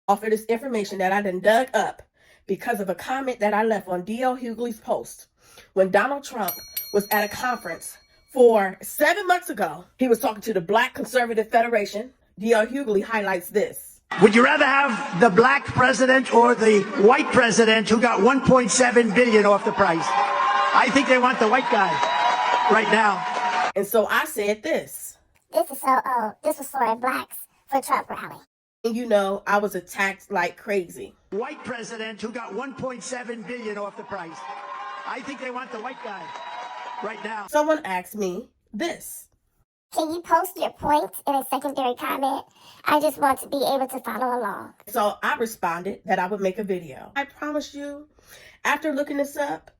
off of this information that I done dug up because of a comment that I left on D.L. Hughley's post when Donald Trump was at a conference for 7 months ago. He was talking to the Black Conservative Federation. D.L. Hughley highlights this. Would you rather have the black president or the white president who got $1.7 billion off the price? I think they want the white guy right now. And so I said this. This is so old. This was for a Blacks for Trump rally. And you know, I was attacked like crazy. White president who got $1.7 billion off the price. I think they want the white guy right now. Someone asked me this. Can you post your points in a secondary comment? I just want to be able to follow along. So I responded that I would make a video. I promise you, after looking this up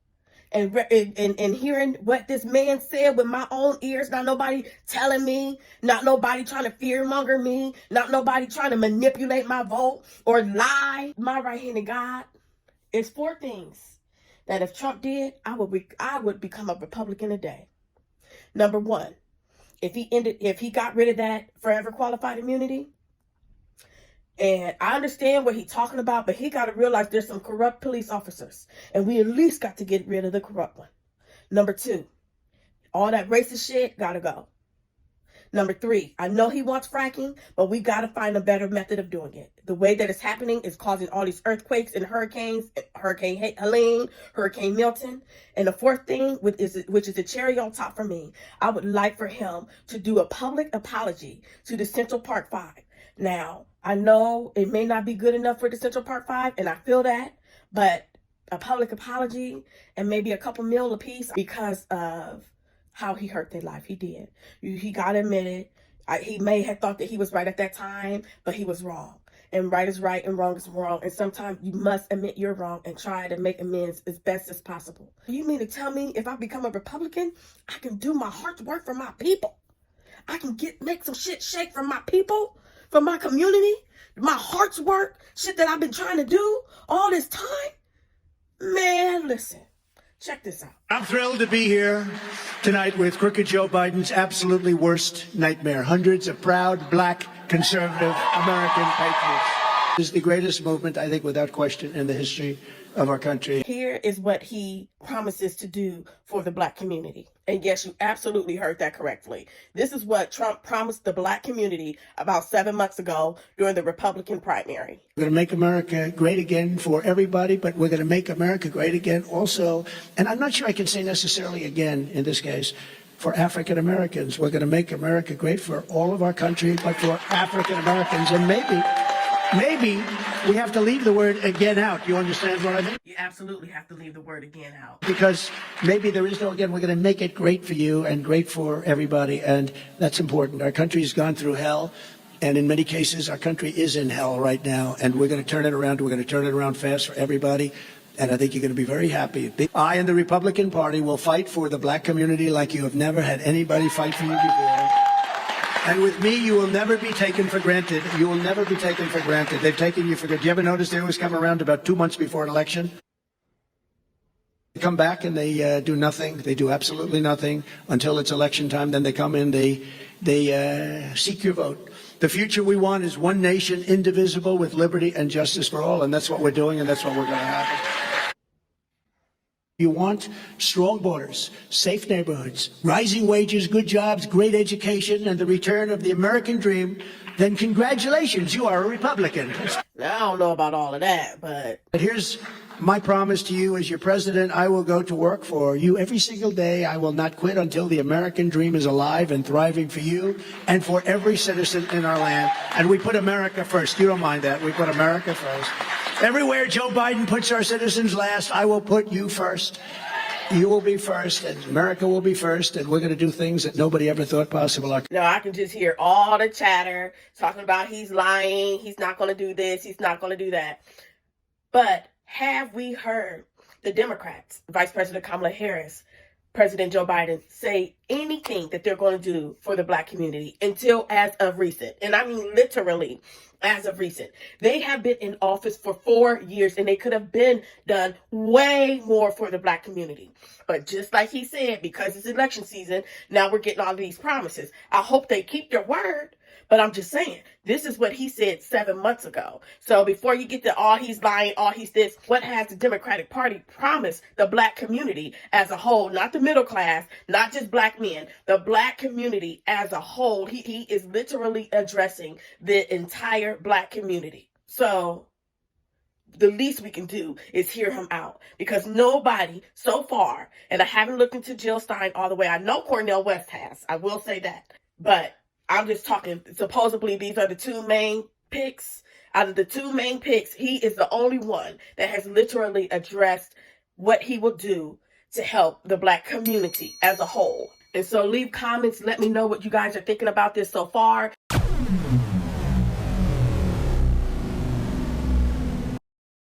and hearing what this man said with my own ears, not nobody telling me, not nobody trying to fearmonger me, not nobody trying to manipulate my vote or lie. My right-handed God is 4 things that if Trump did, I would become a Republican today. Number 1, if he got rid of that forever qualified immunity. And I understand what he's talking about, but he got to realize there's some corrupt police officers. And we at least got to get rid of the corrupt one. Number 2, all that racist shit got to go. Number 3, I know he wants fracking, but we got to find a better method of doing it. The way that it's happening is causing all these earthquakes and hurricanes, Hurricane Helene, Hurricane Milton. And the 4th thing, which is the cherry on top for me, I would like for him to do a public apology to the Central Park 5. Now, I know it may not be good enough for the Central Park 5, and I feel that, but a public apology and maybe a couple mil apiece because of how he hurt their life. He did. He got admitted. He may have thought that he was right at that time, but he was wrong. And right is right and wrong is wrong. And sometimes you must admit you're wrong and try to make amends as best as possible. You mean to tell me if I become a Republican, I can do my heart's work for my people? I can make some shit shake for my people? For my community, my heart's work, shit that I've been trying to do all this time? Man, listen, check this out. I'm thrilled to be here tonight with crooked Joe Biden's absolutely worst nightmare. Hundreds of proud, black, conservative American patriots. This is the greatest movement, I think, without question, in the history of our country. Here is what he promises to do for the black community. And yes, you absolutely heard that correctly. This is what Trump promised the black community about 7 months ago during the Republican primary. We're going to make America great again for everybody, but we're going to make America great again also, and I'm not sure I can say necessarily again in this case, for African Americans. We're going to make America great for all of our country, but for African Americans. And maybe we have to leave the word again out. You understand what I mean? You absolutely have to leave the word again out. Because maybe there is no again. We're going to make it great for you and great for everybody. And that's important. Our country's gone through hell. And in many cases, our country is in hell right now. And we're going to turn it around. We're going to turn it around fast for everybody. And I think you're going to be very happy. I and the Republican Party will fight for the black community like you have never had anybody fight for you before. And with me, you will never be taken for granted. You will never be taken for granted. They've taken you for granted. Do you ever notice they always come around about 2 months before an election? They come back and they do nothing. They do absolutely nothing until it's election time. Then they come in, they seek your vote. The future we want is one nation, indivisible, with liberty and justice for all. And that's what we're doing, and that's what we're going to have. You want strong borders, safe neighborhoods, rising wages, good jobs, great education, and the return of the American dream, then congratulations, you are a Republican. Now, I don't know about all of that, but here's my promise to you as your president. I will go to work for you every single day. I will not quit until the American dream is alive and thriving for you and for every citizen in our land. And we put America first. You don't mind that. We put America first. Everywhere Joe Biden puts our citizens last, I will put you first. You will be first, and America will be first, and we're going to do things that nobody ever thought possible. No, I can just hear all the chatter talking about he's lying, he's not going to do this, he's not going to do that. But have we heard the Democrats, Vice President Kamala Harris, President Joe Biden, say anything that they're going to do for the black community until as of recent? And I mean literally as of recent. They have been in office for 4 years, and they could have been done way more for the black community. But just like he said, because it's election season, now we're getting all of these promises. I hope they keep their word, But I'm just saying, this is what he said 7 months ago. So before you get to all he's lying, all he's this, what has the Democratic Party promised the black community as a whole, not the middle class, not just black men, the black community as a whole? He is literally addressing the entire black community. So the least we can do is hear him out, because nobody so far, and I haven't looked into Jill Stein all the way. I know Cornel West has, I will say that, but I'm just talking, supposedly these are the two main picks. Out of the two main picks, he is the only one that has literally addressed what he will do to help the black community as a whole. And so leave comments, let me know what you guys are thinking about this so far.